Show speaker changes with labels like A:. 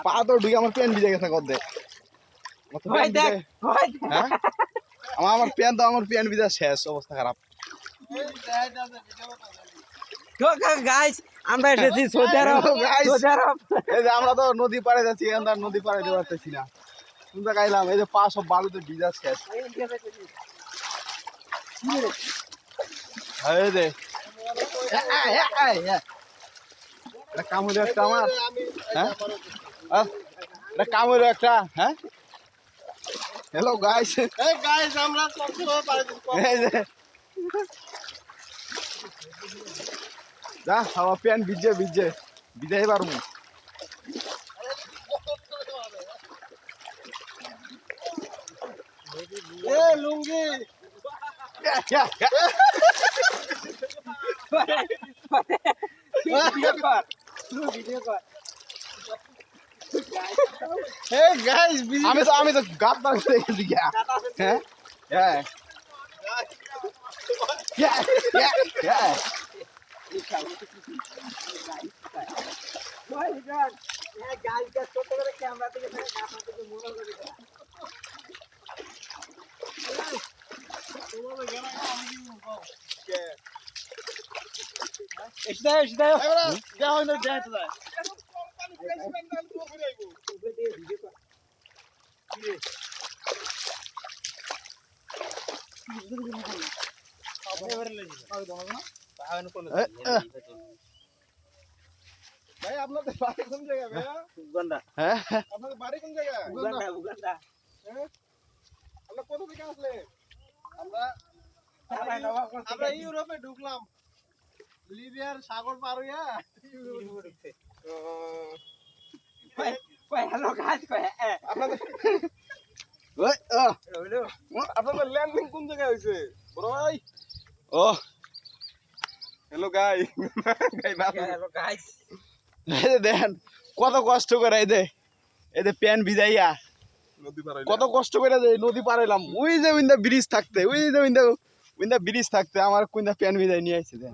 A: পা তো ঢুকে আমার প্যান্ট ভিজে গেছে কত আমার প্যান্ট তো আমার প্যান্ট ভিজা শেষ অবস্থা খারাপ।
B: আমরা এসেছি সৌদি আরব।
A: এই যে আমরা তো নদী পাড়ে যাচ্ছি, এখান নদী পাড়ে যেতে পারতেছি না। শুনতে গাইলাম এই যে পা সব বালুতে ভিজা শেষ। এই যে কাম হইলো একটা আমার, হ্যাঁ এটা কাম হইলো একটা। হ্যাঁ হ্যালো গাইস,
C: আমরা
A: এই যে যা আমার প্যান্ট ভিজে ভিজাই পারবো।
C: লুঙ্গি
A: আমি তো গাত পার করে গেছি। হ্যাঁ হ্যাঁ ভাই আপনাদের বাড়ি কোন জায়গা ভাইয়া?
B: উগান্ডা।
A: হ্যাঁ আপনাদের বাড়ি কোন জায়গা?
B: উগান্ডা।
A: হ্যাঁ আপনারা কোথা থেকে আসলেন? আমরা ইউরোপে ঢুকলাম, লিবিয়ার সাগর পার হইয়া ইউরোপে ঢুকছে। আপনাদের ল্যান্ডিং কোন জায়গায় হয়েছে বড় ভাই? ও হ্যালো গাই দেন কত কষ্ট করে এই যে প্যান ভিজাইয়া কত কষ্ট করে যে নদী পার হইলাম। ওই যে উইন্দা ব্রিজ থাকতে, ওই যে উইন্দা ব্রিজ থাকতে আমার কোনটা প্যান ভিজাই নিয়ে আইছে দেন।